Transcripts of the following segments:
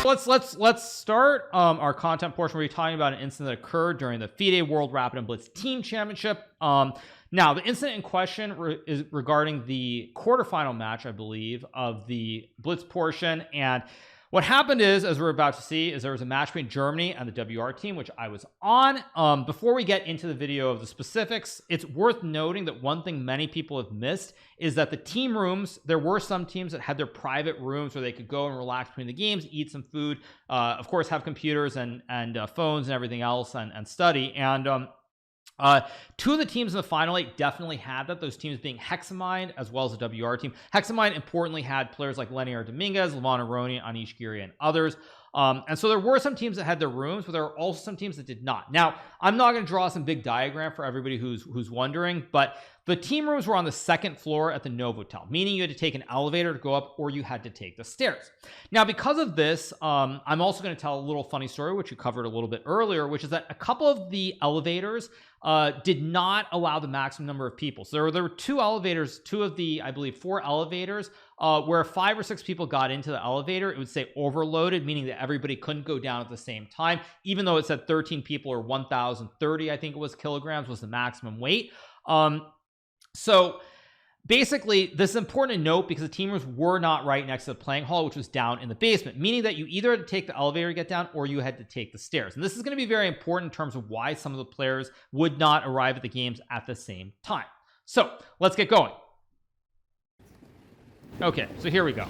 let's start our content portion where we're talking about an incident that occurred during the FIDE World Rapid and Blitz Team Championship. Now the incident in question is regarding the quarterfinal match, I believe, of the Blitz portion. And what happened is, as we're about to see, is there was a match between Germany and the WR team, which I was on. Before we get into the video of the specifics, it's worth noting that one thing many people have missed is that the team rooms, there were some teams that had their private rooms where they could go and relax between the games, eat some food, of course have computers and phones and everything else, and study. And two of the teams in the final 8 definitely had that, those teams being Hexamind as well as the WR team. Hexamind importantly had players like Lenier Dominguez, Levon Aroni, Anish Giri, and others. And so there were some teams that had their rooms, but there were also some teams that did not. Now, I'm not going to draw some big diagram for everybody who's wondering, but the team rooms were on the 2nd floor at the Novotel, meaning you had to take an elevator to go up, or you had to take the stairs. Now, because of this, I'm also going to tell a little funny story, which you covered a little bit earlier, which is that a couple of the elevators did not allow the maximum number of people. So there were 2 elevators, 2 of the, I believe, 4 elevators, where 5 or 6 people got into the elevator, it would say overloaded, meaning that everybody couldn't go down at the same time, even though it said 13 people, or 1,030, I think it was, kilograms was the maximum weight. So basically, this is important to note because the team rooms were not right next to the playing hall, which was down in the basement, meaning that you either had to take the elevator to get down, or you had to take the stairs. And this is going to be very important in terms of why some of the players would not arrive at the games at the same time. So let's get going. Okay, so here we go.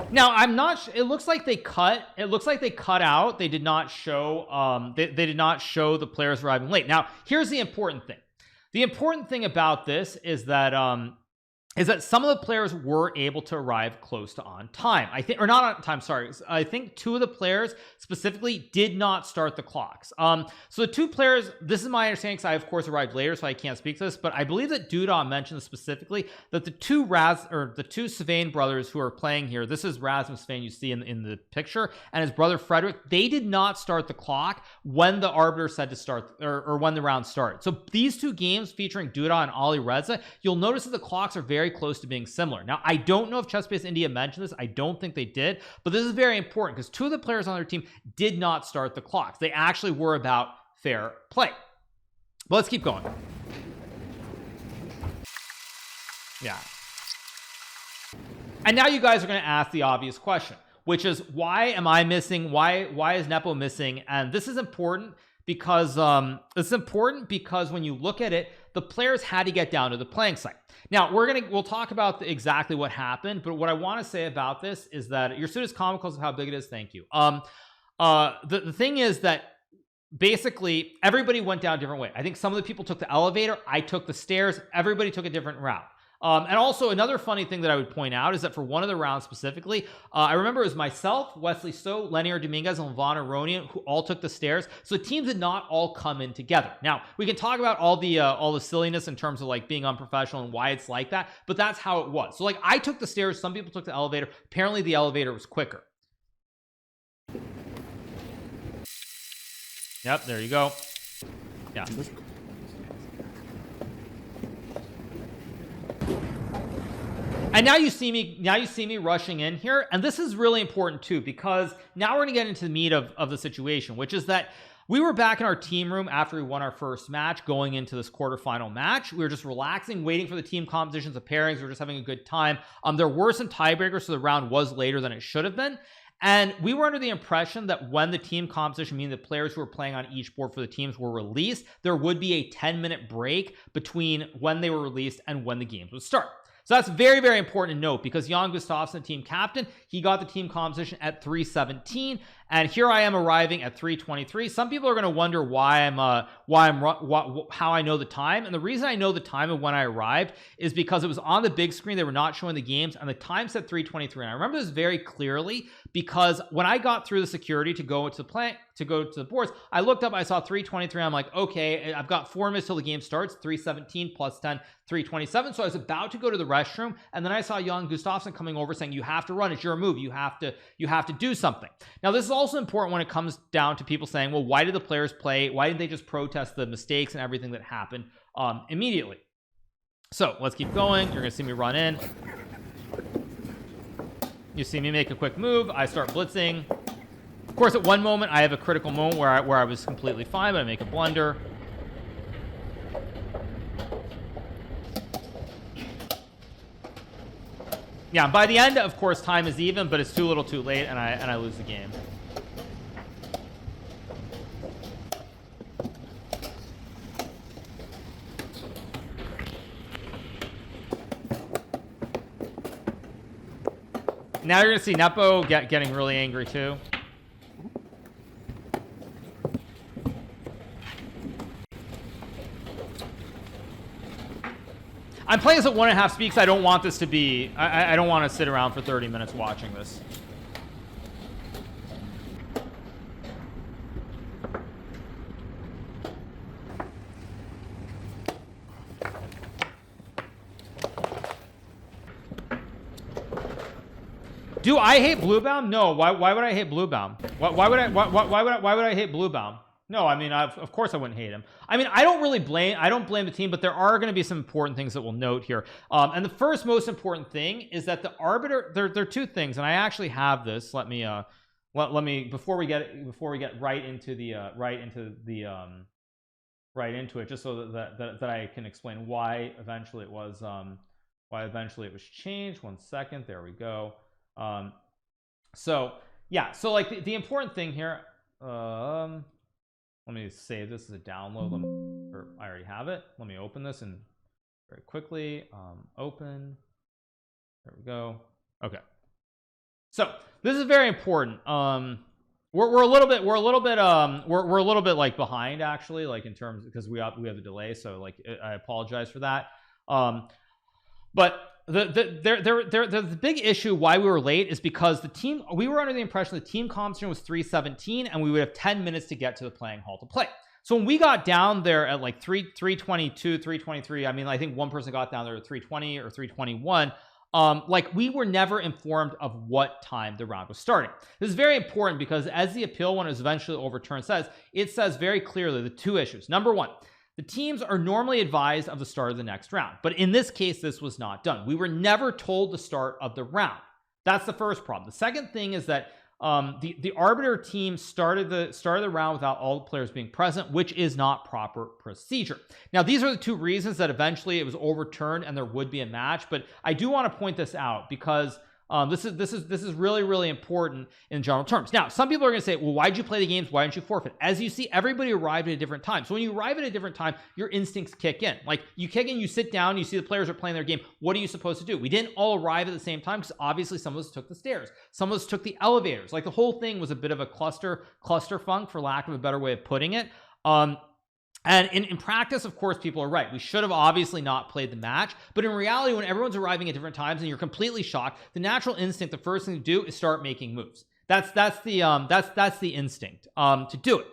Now, I'm not it looks like they cut out. They did not show they did not show the players arriving late. Now, here's the important thing. The important thing about this is that some of the players were able to arrive close to on time. I think, or not on time, sorry. I think 2 of the players specifically did not start the clocks. So the 2 players, this is my understanding, because I of course arrived later, so I can't speak to this, but I believe that Duda mentioned specifically that the 2 Savain brothers who are playing here, this is Rasmus Savain you see in the picture, and his brother Frederick, they did not start the clock when the arbiter said to start, or when the round started. So these 2 games featuring Duda and Ali Reza, you'll notice that the clocks are very close to being similar. Now, I don't know if Chess-Based India mentioned this. I don't think they did, but this is very important because 2 of the players on their team did not start the clocks. They actually were about fair play. But let's keep going. Yeah. And now you guys are going to ask the obvious question, which is, why am I missing? Why is Nepo missing? And this is important because when you look at it, the players had to get down to the playing site. Now we'll talk about exactly what happened, but what I want to say about this is that your suit is comical of how big it is. Thank you. The thing is that basically everybody went down a different way. I think some of the people took the elevator. I took the stairs. Everybody took a different route. And also another funny thing that I would point out is that for one of the rounds specifically, I remember it was myself, Wesley Stowe, Lenier Dominguez, and Levon Aroni who all took the stairs. So the teams did not all come in together. Now we can talk about all the silliness in terms of like being unprofessional and why it's like that, but that's how it was. So like I took the stairs, some people took the elevator. Apparently the elevator was quicker. Yep, there you go. Yeah. And now you see me rushing in here, and this is really important too, because now we're going to get into the meat of the situation, which is that we were back in our team room after we won our first match, going into this quarterfinal match. We were just relaxing, waiting for the team compositions of pairings. We were just having a good time. There were some tiebreakers, so the round was later than it should have been. And we were under the impression that when the team composition, meaning the players who were playing on each board for the teams, were released, there would be a 10-minute break between when they were released and when the games would start. So that's very, very important to note, because Jan Gustafsson, team captain, he got the team composition at 3:17, and here I am arriving at 3:23. Some people are going to wonder how I know the time, and the reason I know the time of when I arrived is because it was on the big screen. They were not showing the games, and the time said 3:23. And I remember this very clearly because when I got through the security to go to the boards, I looked up, I saw 323. I'm like, okay, I've got 4 minutes till the game starts. 317 plus 10, 327. So I was about to go to the restroom, and then I saw Jan Gustafsson coming over saying, you have to run, it's your move, you have to do something. Now this is also important when it comes down to people saying, well, why did the players play? Why didn't they just protest the mistakes and everything that happened immediately? So let's keep going. You're gonna see me run in. You see me make a quick move. I start blitzing. Of course, at one moment I have a critical moment where I was completely fine, but I make a blunder. Yeah, by the end, of course, time is even, but it's too little, too late, and I lose the game. Now you're gonna see Nepo getting really angry too. I'm playing this at 1.5 speeds. I don't want this to be. I don't want to sit around for 30 minutes watching this. Do I hate Bluebaum? No. Why would I hate Bluebaum? Why would I hate Bluebaum? No, I mean, of course I wouldn't hate him. I mean, I don't blame the team, but there are going to be some important things that we'll note here. And the first most important thing is that the arbiter, there are 2 things, and I actually have this. Let me before we get right into it, just so that I can explain why eventually it was changed. 1 second, there we go. So yeah, so like the important thing here, let me save this as a download. Or I already have it. Let me open this and very quickly open. There we go. Okay, so this is very important. We're a little bit like behind, actually, like in terms, because we have a delay, so like I apologize for that. But the big issue why we were late is because we were under the impression the team competition was 3:17 and we would have 10 minutes to get to the playing hall to play. So when we got down there at like 3:22, 3:23, I mean, I think one person got down there at 3:20 or 3:21. Like we were never informed of what time the round was starting. This is very important because as the appeal, when it was eventually overturned, it says very clearly the 2 issues. Number 1, the teams are normally advised of the start of the next round, but in this case, this was not done. We were never told the start of the round. That's the first problem. The second thing is that the arbiter team started the round without all the players being present, which is not proper procedure. Now, these are the 2 reasons that eventually it was overturned and there would be a match. But I do want to point this out because this is really, really important in general terms. Now, some people are going to say, well, why'd you play the games? Why didn't you forfeit? As you see, everybody arrived at a different time. So when you arrive at a different time, your instincts kick in. Like you kick in, you sit down, you see the players are playing their game. What are you supposed to do? We didn't all arrive at the same time because obviously some of us took the stairs. Some of us took the elevators. Like the whole thing was a bit of a cluster funk, for lack of a better way of putting it. And in practice, of course, people are right. We should have obviously not played the match. But in reality, when everyone's arriving at different times and you're completely shocked, the natural instinct, the first thing to do is start making moves. That's the instinct to do it.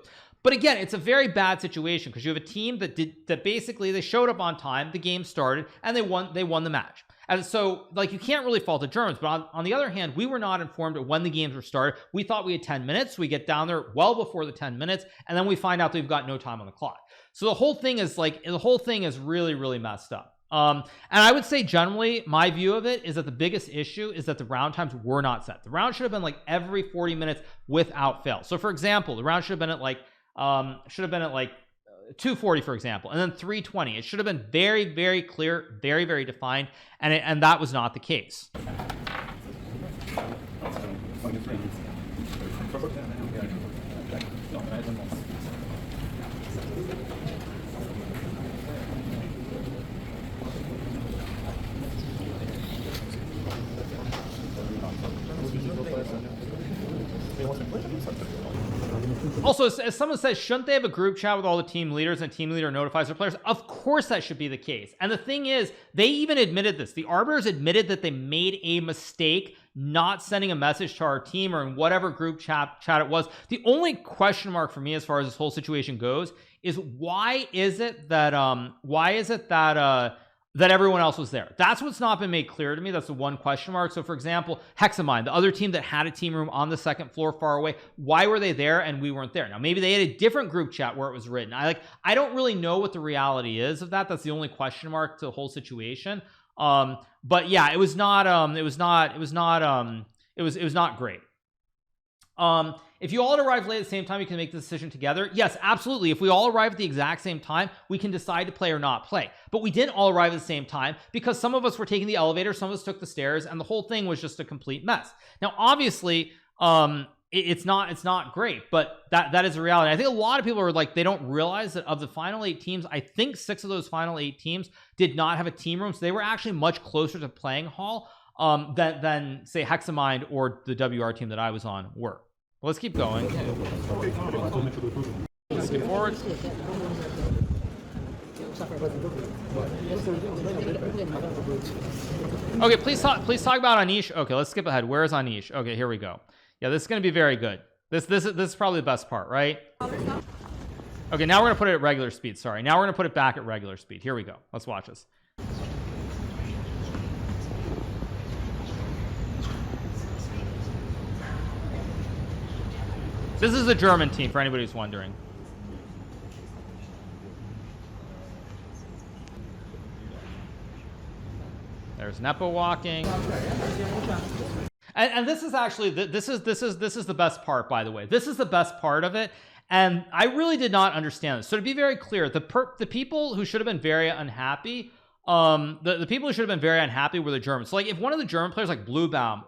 But again, it's a very bad situation because you have a team that basically they showed up on time, the game started, and they won the match. And so, like, you can't really fault the Germans, but on the other hand, we were not informed of when the games were started. We thought we had 10 minutes. We get down there well before the 10 minutes, and then we find out that we've got no time on the clock. So the whole thing is really, really messed up. And I would say generally, my view of it is that the biggest issue is that the round times were not set. The round should have been like every 40 minutes without fail. So for example, the round should have been at like 240, for example, and then 320. It should have been very, very clear, very, very defined, and that was not the case. Also, as someone says, shouldn't they have a group chat with all the team leaders and team leader notifies their players? Of course that should be the case. And the thing is, they even admitted this. The arbiters admitted that they made a mistake not sending a message to our team or in whatever group chat it was. The only question mark for me as far as this whole situation goes is why is it that that everyone else was there? That's what's not been made clear to me. That's the one question mark. So for example, Hexamine, the other team that had a team room on the second floor far away, why were they there and we weren't there? Now maybe they had a different group chat where it was written. I don't really know what the reality is of that. That's the only question mark to the whole situation. But yeah, it was not great. If you all arrive late at the same time, you can make the decision together. Yes, absolutely. If we all arrive at the exact same time, we can decide to play or not play. But we didn't all arrive at the same time because some of us were taking the elevator, some of us took the stairs, and the whole thing was just a complete mess. Now, obviously, it's not great, but that is a reality. I think a lot of people are like, they don't realize that of the final 8 teams, I think 6 of those final 8 teams did not have a team room, so they were actually much closer to playing hall than say Hexamind or the WR team that I was on were. Let's keep going. Let's skip forward. Okay, please talk about Anish. Okay, let's skip ahead. Where is Anish? Okay, here we go. Yeah, this is going to be very good. This is probably the best part, right? Okay, now we're going to put it at regular speed. Sorry. Now we're going to put it back at regular speed. Here we go. Let's watch this. This is a German team, for anybody who's wondering. There's Nepo walking. And this is actually, this is the best part, by the way. This is the best part of it. And I really did not understand this. So to be very clear, the people who should have been very unhappy, the people who should have been very unhappy were the Germans. So like if one of the German players like Bluebaum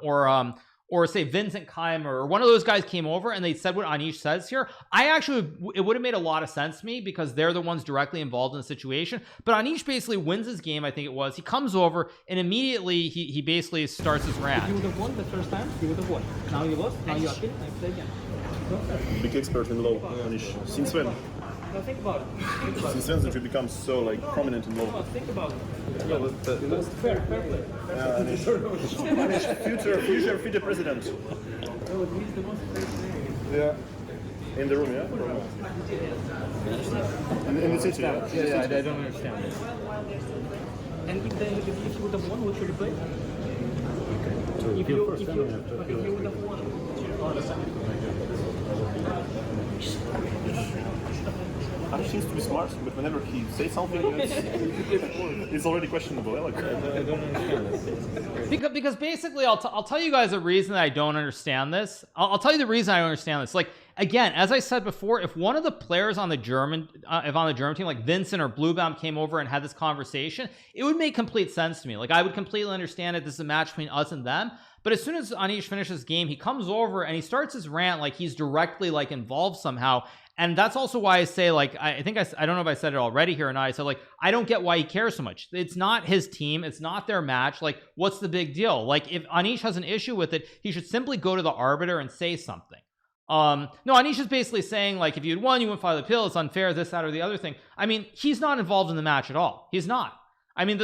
or say Vincent Keimer or one of those guys came over and they said what Anish says here, it would have made a lot of sense to me because they're the ones directly involved in the situation. But Anish basically wins his game, I think it was. He comes over and immediately he basically starts his rant. If you would have won the first time, you would have won. Now you lost, now you are in, I play again. Big expert in low, Anish. Since when? Now think about it. Since when did you become so like prominent in low? Think about it. Yeah, but fair play. Anish, future FIDE president. Oh, he's the most famous. Yeah. In the room, yeah? In the city, yeah? Yeah, I don't understand this. And if you would have won, what should you play? If you would have won. Anish seems to be smart, but whenever he says something, it's already questionable. Like, I don't understand this. Because basically, I'll tell you guys a reason that I don't understand this. I'll tell you the reason I don't understand this. Like, again, as I said before, if one of the players on the German, team, like Vincent or Bluebaum came over and had this conversation, it would make complete sense to me. Like, I would completely understand it. This is a match between us and them. But as soon as Anish finishes the game, he comes over and he starts his rant like he's directly like involved somehow. And that's also why I say, like, I think I don't know if I said it already here or not. I said, like, I don't get why he cares so much. It's not his team. It's not their match. Like, what's the big deal? Like, if Anish has an issue with it, he should simply go to the arbiter and say something. No, Anish is basically saying, like, if you'd won, you wouldn't file the appeal. It's unfair, this, that, or the other thing. I mean, he's not involved in the match at all. He's not. I mean,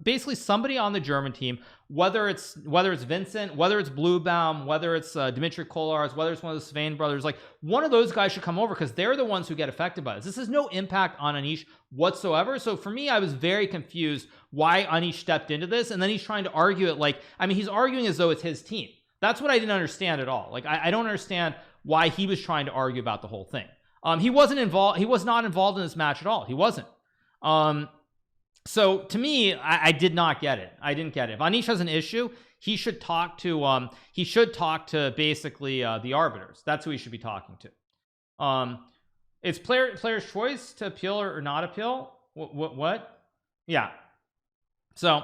basically somebody on the German team, whether it's Vincent, whether it's Bluebaum, whether it's Dimitri Kolars, whether it's one of the Svein brothers, like one of those guys should come over because they're the ones who get affected by this. This has no impact on Anish whatsoever. So for me, I was very confused why Anish stepped into this, and then he's trying to argue it like, I mean, he's arguing as though it's his team. That's what I didn't understand at all. Like, I don't understand why he was trying to argue about the whole thing. He wasn't involved. He was not involved in this match at all. He wasn't. So to me, I did not get it. I didn't get it. If Anish has an issue, he should talk to basically the arbiters. That's who he should be talking to. It's player's choice to appeal or not appeal. What? Yeah. So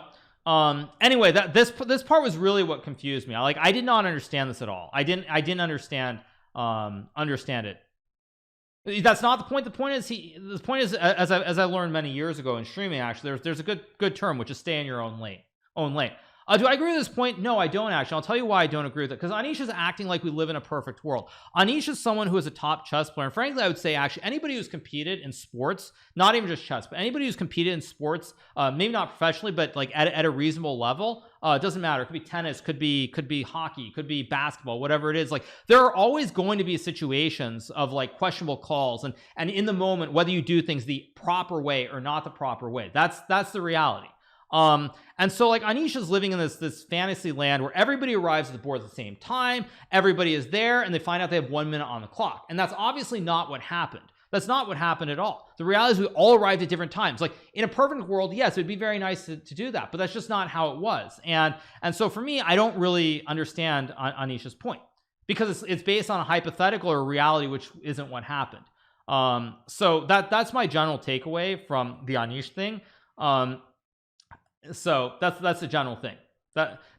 anyway, this part was really what confused me. I did not understand this at all. I didn't understand it. That's not the point. The point is as I learned many years ago in streaming, actually, there's a good term, which is stay in your own lane. Do I agree with this point? No, I don't actually. I'll tell you why I don't agree with it. Because Anish is acting like we live in a perfect world. Anish is someone who is a top chess player. And frankly, I would say actually anybody who's competed in sports, not even just chess, but anybody who's competed in sports, maybe not professionally, but like at a reasonable level, it doesn't matter. It could be tennis, could be hockey, could be basketball, whatever it is. Like there are always going to be situations of like questionable calls, and in the moment, whether you do things the proper way or not the proper way. That's the reality. And so like Anish is living in this fantasy land where everybody arrives at the board at the same time, everybody is there, and they find out they have 1 minute on the clock. And that's obviously not what happened. That's not what happened at all. The reality is we all arrived at different times. Like in a perfect world, yes, it'd be very nice to do that, but that's just not how it was. And so for me, I don't really understand Anish's point, because it's based on a hypothetical or reality, which isn't what happened. So that's my general takeaway from the Anish thing. So that's the general thing.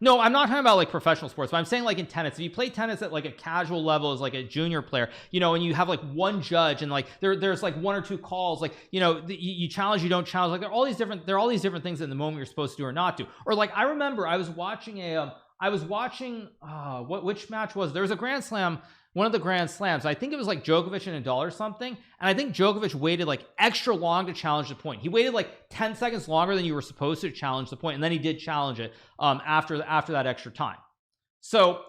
No, I'm not talking about like professional sports, but I'm saying like in tennis, if you play tennis at like a casual level as like a junior player, you know, and you have like one judge and like there's like 1 or 2 calls, like, you know, you challenge, you don't challenge, like there are all these different things in the moment you're supposed to do or not do. Or like I remember I was watching which match was it? There was a Grand Slam, one of the Grand Slams. I think it was like Djokovic and Nadal or something. And I think Djokovic waited like extra long to challenge the point. He waited like 10 seconds longer than you were supposed to challenge the point, and then he did challenge it after that extra time. So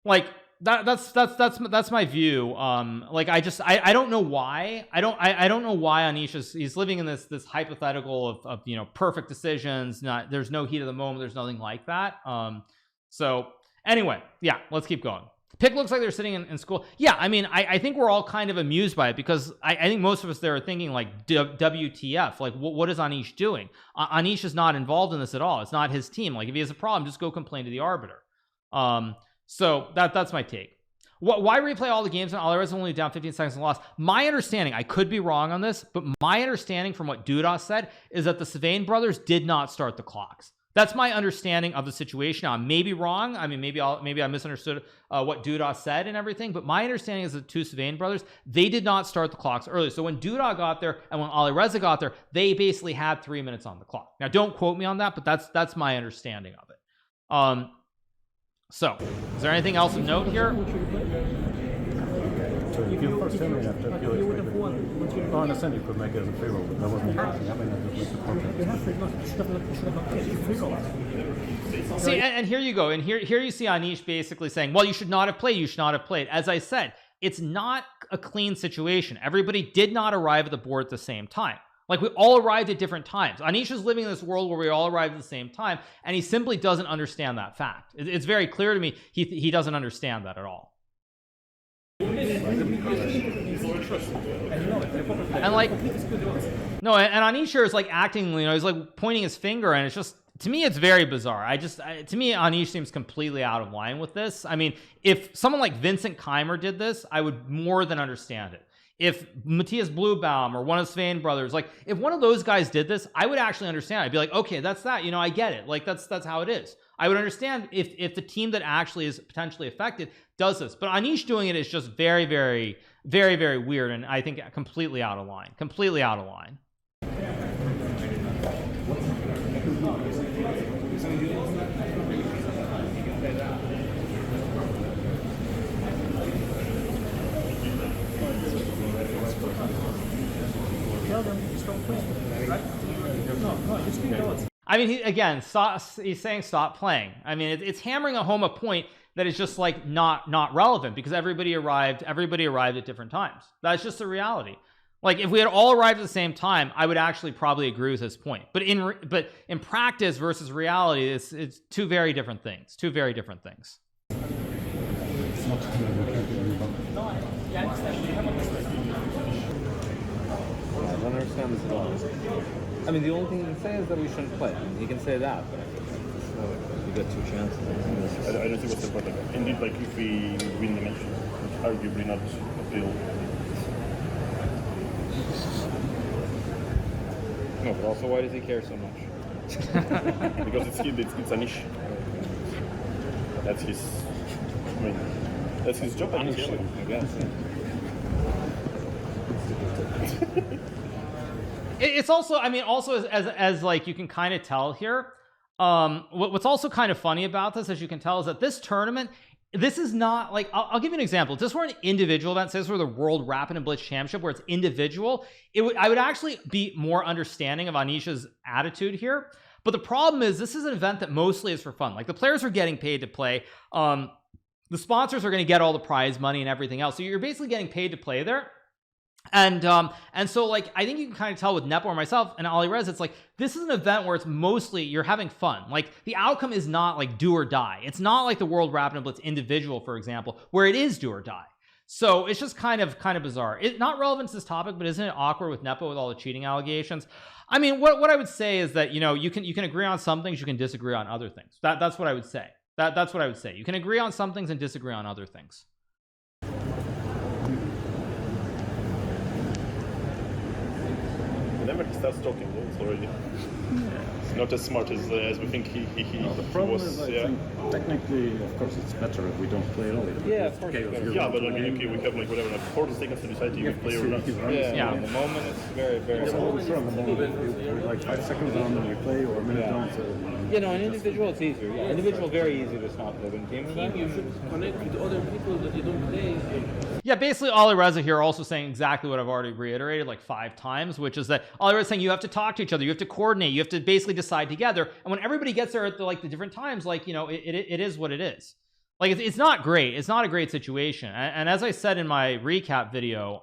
like that's my view. Like I don't know why. I don't know why Anish he's living in this hypothetical of you know, perfect decisions. There's no heat of the moment. There's nothing like that. So anyway, yeah, let's keep going. Pick looks like they're sitting in school. Yeah, I mean, I think we're all kind of amused by it, because I think most of us there are thinking like WTF, like what is Anish doing? Anish is not involved in this at all. It's not his team. Like if he has a problem, just go complain to the arbiter. So that's my take. Why replay all the games when Alireza only down 15 seconds and lost? My understanding, I could be wrong on this, but my understanding from what Dudas said is that the Savain brothers did not start the clocks. That's my understanding of the situation. Now, I may be wrong. I mean, maybe I misunderstood what Dudas said and everything, but my understanding is the 2 Savain brothers, they did not start the clocks early. So when Dudas got there and when Alireza got there, they basically had 3 minutes on the clock. Now, don't quote me on that, but that's my understanding of it. So, is there anything else of note here? So if you first terminate after I understand you could make it as a free roll, but that wasn't the See, and here you go. And here you see Anish basically saying, well, you should not have played. You should not have played. As I said, it's not a clean situation. Everybody did not arrive at the board at the same time. Like we all arrived at different times. Anish is living in this world where we all arrived at the same time, and he simply doesn't understand that fact. It's very clear to me he doesn't understand that at all. And like, no, and Anish is like acting, you know, he's like pointing his finger, and it's just, to me, it's very bizarre. To me, Anish seems completely out of line with this. I mean, if someone like Vincent Keimer did this, I would more than understand it. If Matthias Bluebaum or one of the Svain brothers, like if one of those guys did this, I would actually understand. I'd be like, okay, that's that, you know, I get it. Like that's how it is. I would understand if the team that actually is potentially affected does this, but Anish doing it is just very, very, very, very weird, and I think completely out of line. Completely out of line. I mean, he's saying stop playing. I mean, it's hammering home a point that is just like not relevant, because everybody arrived at different times. That's just the reality. Like if we had all arrived at the same time, I would actually probably agree with his point. But in practice versus reality, it's two very different things. Two very different things. I don't understand this at all. I mean, the only thing he can say is that we shouldn't play. I mean, he can say that, but you get 2 chances. I don't see what's the point. Like, indeed, like if we win the match, arguably not appeal. No, but also, why does he care so much? Because it's Anish. That's his. I mean, that's his job. I guess. It's also, I mean, also as like you can kind of tell here, What's also kind of funny about this, as you can tell, is that this tournament, this is not like, I'll give you an example. If this were an individual event, say this were the World Rapid and Blitz Championship, where it's individual, I would actually be more understanding of Anisha's attitude here. But the problem is, this is an event that mostly is for fun. Like, the players are getting paid to play. The sponsors are going to get all the prize money and everything else. So you're basically getting paid to play there. And so, like, I think you can kind of tell with Nepo or myself and Ali Rez, it's like, this is an event where it's mostly you're having fun. Like, the outcome is not like do or die. It's not like the World Rapid and Blitz individual, for example, where it is do or die. So it's just kind of bizarre. It's not relevant to this topic, but isn't it awkward with Nepo with all the cheating allegations? I mean, what I would say is that, you know, you can agree on some things, you can disagree on other things. That's what I would say. That's what I would say. You can agree on some things and disagree on other things. Whenever he starts talking, it's already not as smart as we think he The problem was. is, I think, technically, of course, it's better if we don't play at all. Yeah, of course. Yeah, but like in UK we have like whatever, like 40 seconds to decide if you play or not. Yeah, in the moment it's very, very It's slow. always from the moment we like 5 seconds on and we play, or a minute on. So, You know, an individual it's easier. Yeah, individual very easy to stop the win team. You should connect with other people that you don't play. Yeah, basically Ali Reza here also saying exactly what I've already reiterated like 5 times, which is that Ali Reza saying you have to talk to each other, you have to coordinate, you have to basically decide together. And when everybody gets there at the different times, like, you know, it is what it is. Like, it's not great. It's not a great situation. And as I said in my recap video,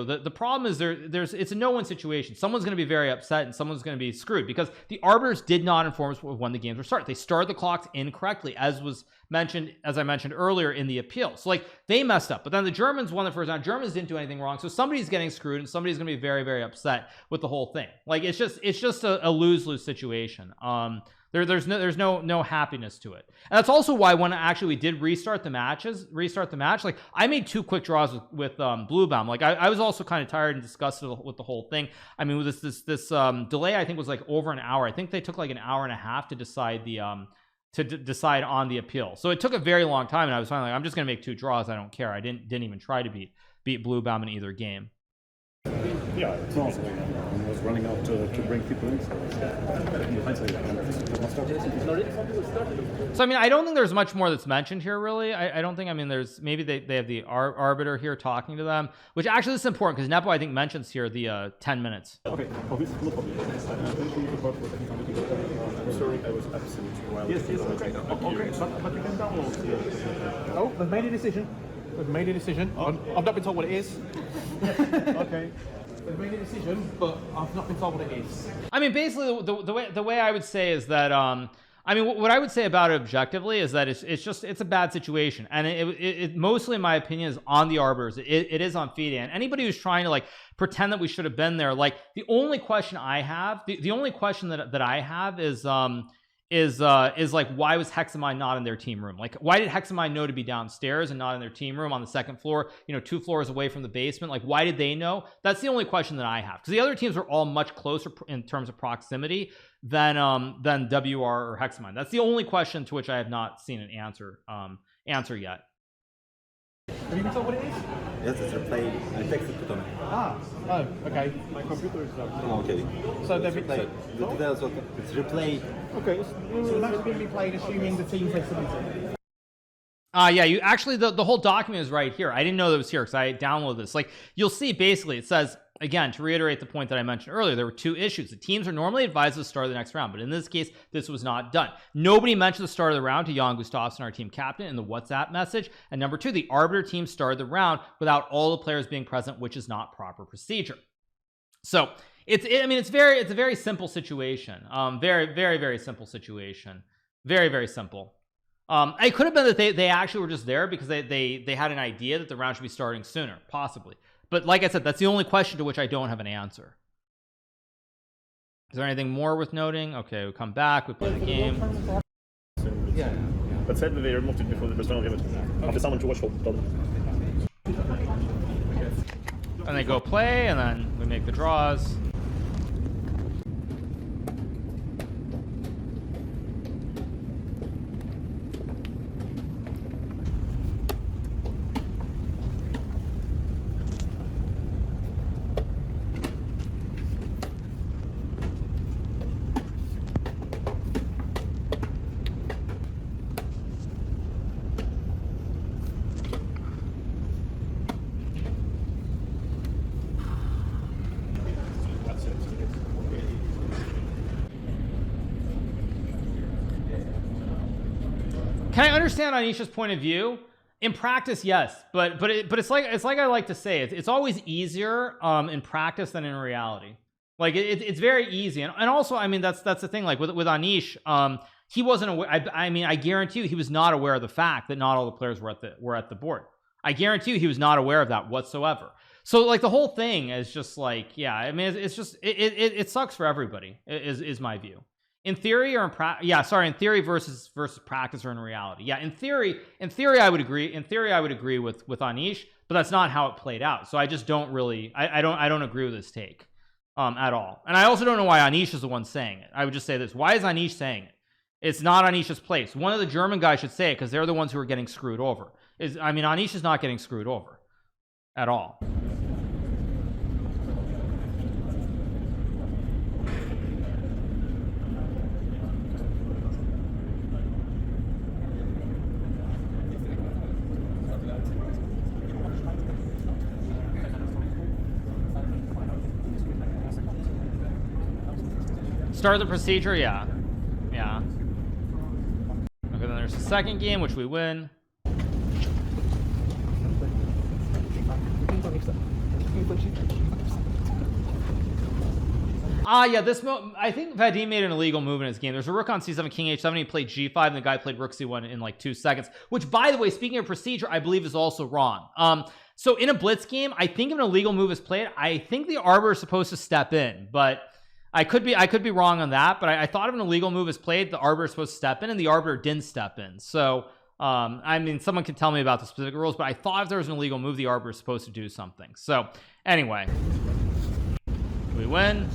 the problem is it's a no-win situation. Someone's going to be very upset and someone's going to be screwed because the arbiters did not inform us when the games were started. They started the clocks incorrectly, as I mentioned earlier in the appeal. So, like, they messed up, but then the Germans won the first round. Germans didn't do anything wrong, so somebody's getting screwed and somebody's going to be very, very upset with the whole thing. Like, it's just a lose-lose situation. There's no happiness to it. And that's also why when actually we did restart the match, like, I made 2 quick draws with Bluebaum. Like, I was also kind of tired and disgusted with the whole thing. I mean, with this delay, I think was like over an hour. I think they took like an hour and a half to decide decide on the appeal. So it took a very long time, and I was finally like, I'm just gonna make 2 draws. I don't care. I didn't even try to beat Bluebaum in either game. Yeah, it's also, I was running out to bring people in. So I mean, I don't think there's much more that's mentioned here, really. I don't think. I mean, there's maybe they have the arbiter here talking to them, which actually is important because Nepo I think mentions here the 10 minutes. Okay. I'm sorry, I was absent while. Yes, okay, but you can download. Oh, they've made a decision. They've made a decision. I've not been told what it is. Okay. They've made a decision, but I've not been told what it is. I mean, basically, the way I would say is that I mean, what I would say about it objectively is that it's a bad situation, and it mostly, in my opinion, is on the arbiters. It is on FIDE, and anybody who's trying to like pretend that we should have been there. Like, the only question I have, the only question that I have is like, why was Hexamine not in their team room? Like, why did Hexamine know to be downstairs and not in their team room on the 2nd floor, you know, 2 floors away from the basement? Like, why did they know? That's the only question that I have, because the other teams are all much closer in terms of proximity than WR or Hexamine. That's the only question to which I have not seen an answer yet. Have you been told what it is? Yes, it's replay. I texted to Tony. Oh, okay. My computer is not. Oh, okay. So they've Replay. It's replay. Okay, so the match is going to be played assuming the teams they submitted. Yeah, you actually, the whole document is right here. I didn't know that was here because I downloaded this. Like, you'll see basically it says, again, to reiterate the point that I mentioned earlier, there were 2 issues. The teams are normally advised to start the next round, but in this case, this was not done. Nobody mentioned the start of the round to Jan Gustafsson, our team captain, in the WhatsApp message. And number 2, the arbiter team started the round without all the players being present, which is not proper procedure. So it's a very simple situation. Very, very, very simple situation. Very, very simple. It could have been that they actually were just there because they had an idea that the round should be starting sooner, possibly. But like I said, that's the only question to which I don't have an answer. Is there anything more worth noting? Okay, we come back, we play the game. Yeah. But sadly, they removed it before the first round of it. After someone to watch for them. And they go play, and then we make the draws. can I understand Anisha's point of view? In practice, yes, but it's like I like to say, it's always easier in practice than in reality. Like it's very easy, and also, I mean, that's the thing. Like with Anish, he wasn't aware. I mean, I guarantee you, he was not aware of the fact that not all the players were at the board. I guarantee you, he was not aware of that whatsoever. So like the whole thing is just like, yeah, I mean, it's just it sucks for everybody. Is my view. In theory or in in theory versus practice or in reality. Yeah, in theory I would agree. In theory I would agree with Anish, but that's not how it played out. So I just don't really I don't agree with this take at all. And I also don't know why Anish is the one saying it. I would just say this. Why is Anish saying it? It's not Anish's place. One of the German guys should say it because they're the ones who are getting screwed over. I mean, Anish is not getting screwed over at all. Start the procedure, yeah. Okay, then there's the second game, which we win. Yeah, I think Vadim made an illegal move in his game. There's a rook on c7, king h7. He played g5, and the guy played rook c1 in like 2 seconds. Which, by the way, speaking of procedure, I believe is also wrong. So in a blitz game, I think if an illegal move is played, I think the arbiter is supposed to step in, but I could be wrong on that. But I thought if an illegal move is played, the arbiter is supposed to step in, and the arbiter didn't step in. So I mean, someone can tell me about the specific rules, but I thought if there was an illegal move, the arbiter is supposed to do something. So anyway, we win.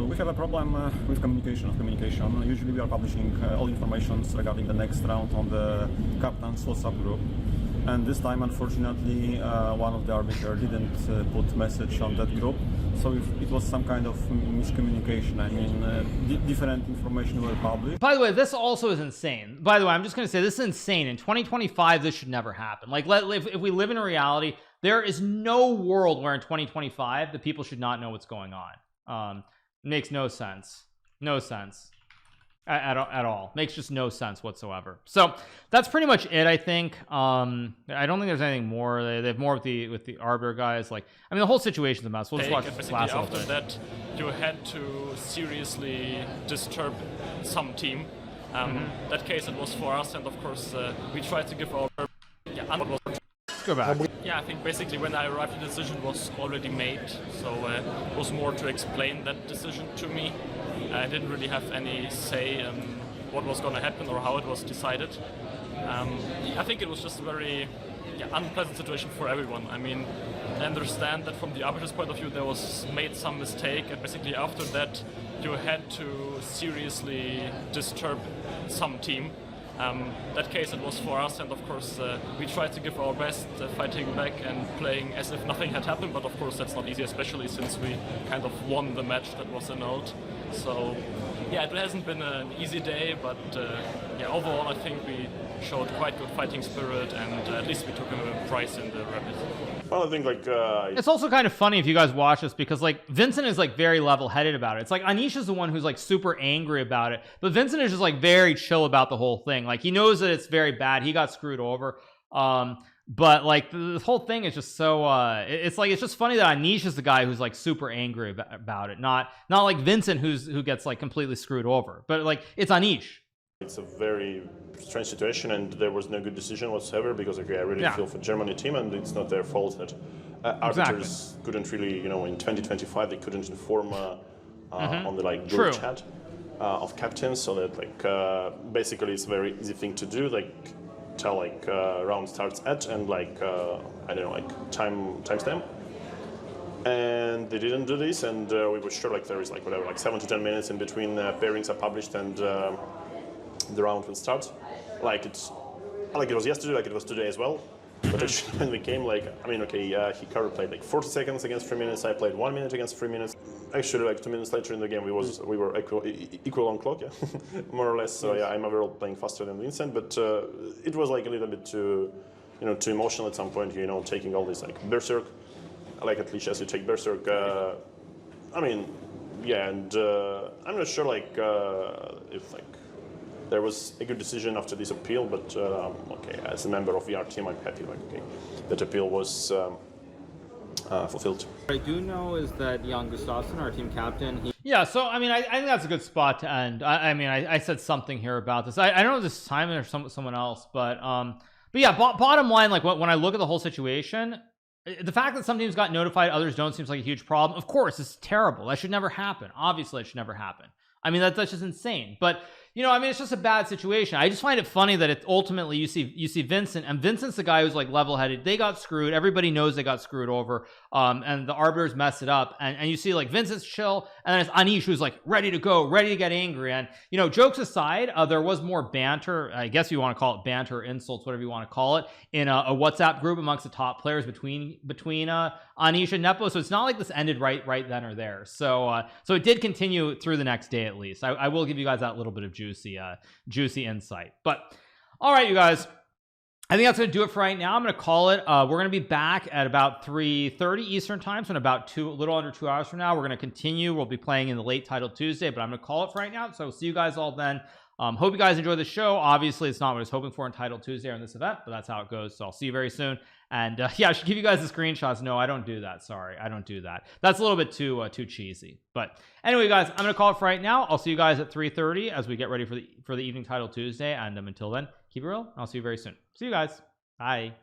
We have a problem with communication. Usually we are publishing all information regarding the next round on the captain's WhatsApp group. And this time, unfortunately, one of the arbiters didn't put message on that group. So it was some kind of miscommunication. I mean, different information were published. By the way, this also is insane. By the way, I'm just going to say this is insane. In 2025, this should never happen. Like, if we live in a reality, there is no world where in 2025 the people should not know what's going on. Makes no sense. No sense at all. Makes just no sense whatsoever. So that's pretty much it, I think. I don't think there's anything more. They have more with the arbiter guys. Like, I mean, the whole situation's a mess. We'll just watch this last little bit. After that, you had to seriously disturb some team. That case, it was for us, and of course, we tried to give our Go back. Yeah, I think basically when I arrived, the decision was already made, so it was more to explain that decision to me. I didn't really have any say in what was going to happen or how it was decided. I think it was just a very unpleasant situation for everyone. I mean, I understand that from the arbiter's point of view there was made some mistake, and basically after that you had to seriously disturb some team. That case, it was for us, and of course we tried to give our best, fighting back and playing as if nothing had happened, but of course that's not easy, especially since we kind of won the match that was annulled. So yeah, it hasn't been an easy day, but overall I think we showed quite good fighting spirit, and at least we took a prize in the Rapids. Well, I think it's also kind of funny if you guys watch this, because like Vincent is like very level-headed about it. It's like Anish is the one who's like super angry about it, but Vincent is just like very chill about the whole thing. Like he knows that it's very bad. He got screwed over. But like the whole thing is just so it's just funny that Anish is the guy who's like super angry about it, not like Vincent who gets like completely screwed over, but like it's Anish. It's a very strange situation, and there was no good decision whatsoever, because I really feel for Germany team, and it's not their fault that arbiters couldn't really, in 2025 they couldn't inform on the like group chat of captains, so that like basically it's a very easy thing to do, like tell like round starts at and like I don't know, like timestamp. and they didn't do this, and we were sure like there is like whatever, like 7 to 10 minutes in between pairings are published and the round will start. Like it was yesterday, like it was today as well. But actually, when we came, like, I mean, okay, Hikaru played like 40 seconds against 3 minutes. I played 1 minute against 3 minutes. Actually, like 2 minutes later in the game, we were equal on clock, yeah, more or less. So yeah, I'm overall playing faster than Vincent, but it was like a little bit too, too emotional at some point. Taking all this like berserk, like at least as you take berserk. I mean, yeah, and I'm not sure like if like. There was a good decision after this appeal, but okay, as a member of VR team, I'm happy. Like, okay, that appeal was fulfilled. What I do know is that Jan Gustafsson, our team captain, yeah. So I mean, I think that's a good spot to end. I mean, I said something here about this. I don't know if this is Simon or someone else, but yeah. Bottom line, like when I look at the whole situation, the fact that some teams got notified, others don't, seems like a huge problem. Of course, it's terrible. That should never happen. Obviously, it should never happen. I mean, that's just insane. But I mean, it's just a bad situation. I just find it funny that it ultimately you see Vincent, and Vincent's the guy who's like level-headed. They got screwed. Everybody knows they got screwed over. And the arbiters mess it up. And you see like Vincent's chill, and then it's Anish who's like ready to go, ready to get angry. And jokes aside, there was more banter. I guess you want to call it banter, or insults, whatever you want to call it, in a WhatsApp group amongst the top players between Anish and Nepo. So it's not like this ended right then or there. So it did continue through the next day at least. I will give you guys that little bit of juicy insight. But all right, you guys, I think that's gonna do it for right now. I'm gonna call it. We're gonna be back at about 3:30 Eastern time, so in about a little under 2 hours from now. We're gonna continue. We'll be playing in the late title Tuesday, but I'm gonna call it for right now. So see you guys all then. Hope you guys enjoy the show. Obviously, it's not what I was hoping for in Title Tuesday on this event, but that's how it goes. So I'll see you very soon. And yeah, I should give you guys the screenshots. No, I don't do that. Sorry, I don't do that. That's a little bit too cheesy. But anyway, guys, I'm gonna call it for right now. I'll see you guys at 3:30 as we get ready for the evening Title Tuesday. And until then, keep it real. I'll see you very soon. See you guys. Bye.